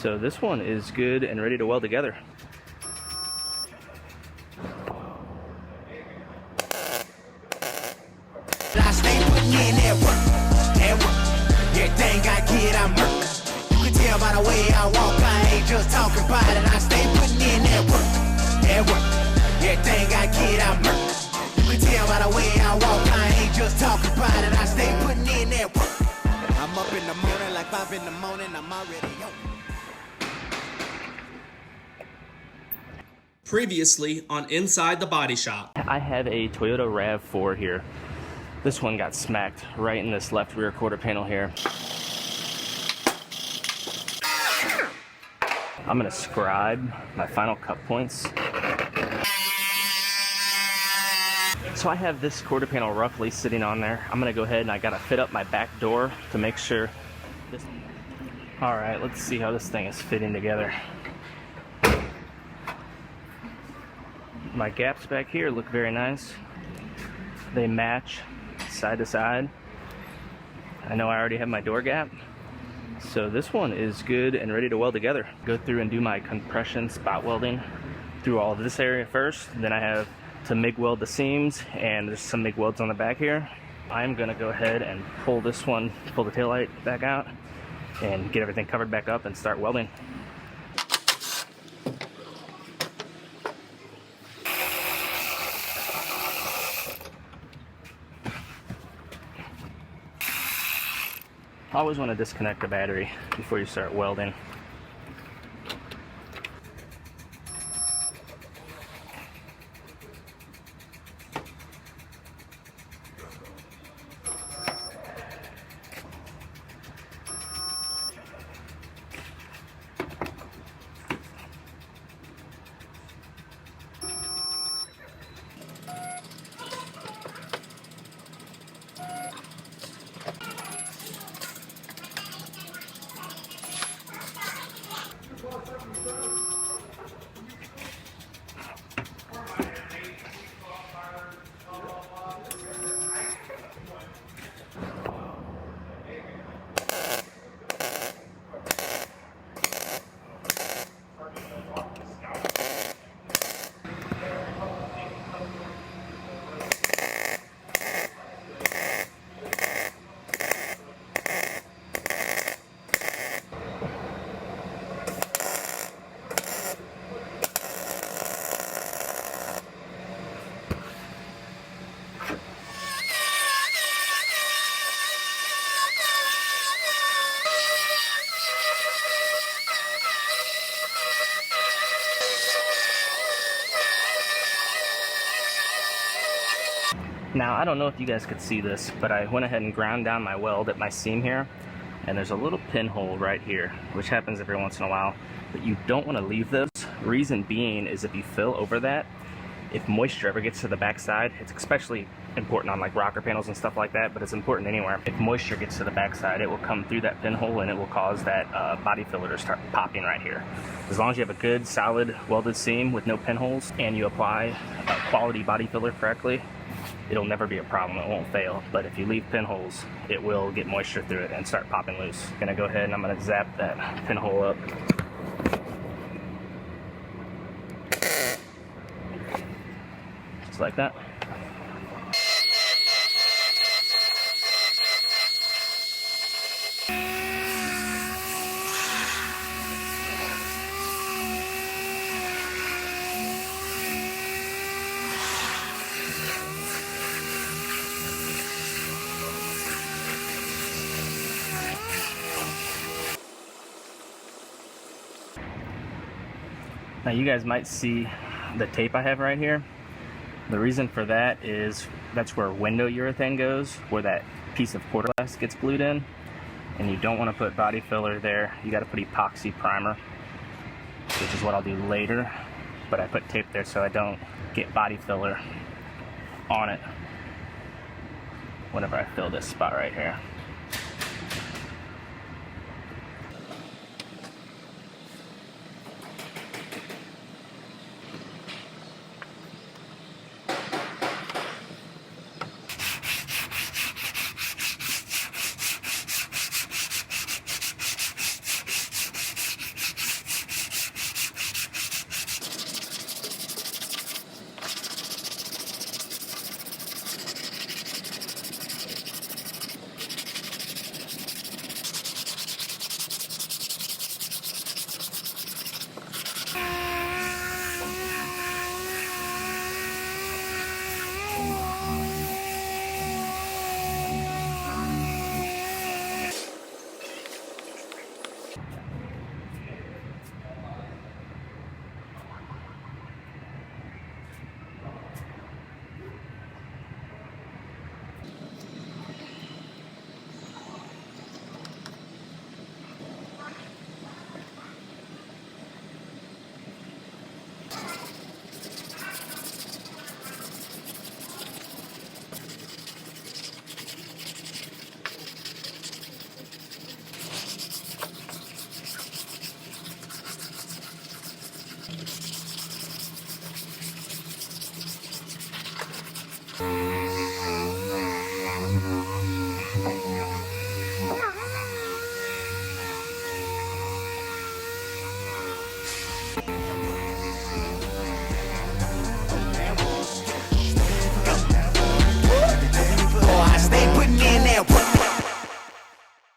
So this one is good and ready to weld together. I stay putting in that work. Everything I get, I'm hurt. You can tell by the way I walk, I ain't just talking about it. I stay putting in that work. Everything I get, I'm hurt. You can tell by the way I walk, I ain't just talking about it. I stay putting in that work. I'm up in the morning like 5 in the morning, I'm already up. Previously on Inside the Body Shop. I have a Toyota RAV4 here. This one got smacked right in this left rear quarter panel here. I'm gonna scribe my final cut points. So I have this quarter panel roughly sitting on there. I'm gonna go ahead and I gotta fit up my back door to make sure this. All right, let's see how this thing is fitting together. My gaps back here look very nice. They match side to side. I know I already have my door gap, so this one is good and ready to weld together. Go through and do my compression spot welding through all of this area first. Then I have to MIG weld the seams, and there's some MIG welds on the back here. I'm gonna go ahead and pull this one, pull the taillight back out, and get everything covered back up and start welding. Always want to disconnect the battery before you start welding. Now, I don't know if you guys could see this, but I went ahead and ground down my weld at my seam here, and there's a little pinhole right here, which happens every once in a while, but you don't want to leave those. Reason being is if you fill over that, if moisture ever gets to the backside, it's especially important on like rocker panels and stuff like that, but it's important anywhere. If moisture gets to the backside, it will come through that pinhole and it will cause that body filler to start popping right here. As long as you have a good, solid welded seam with no pinholes and you apply quality body filler correctly, it'll never be a problem, it won't fail. But if you leave pinholes, it will get moisture through it and start popping loose. I'm gonna go ahead and I'm gonna zap that pinhole up. Just like that. Now you guys might see the tape I have right here. The reason for that is that's where window urethane goes, where that piece of quarter glass gets glued in, and you don't want to put body filler there. You got to put epoxy primer, which is what I'll do later, but I put tape there so I don't get body filler on it whenever I fill this spot right here. it.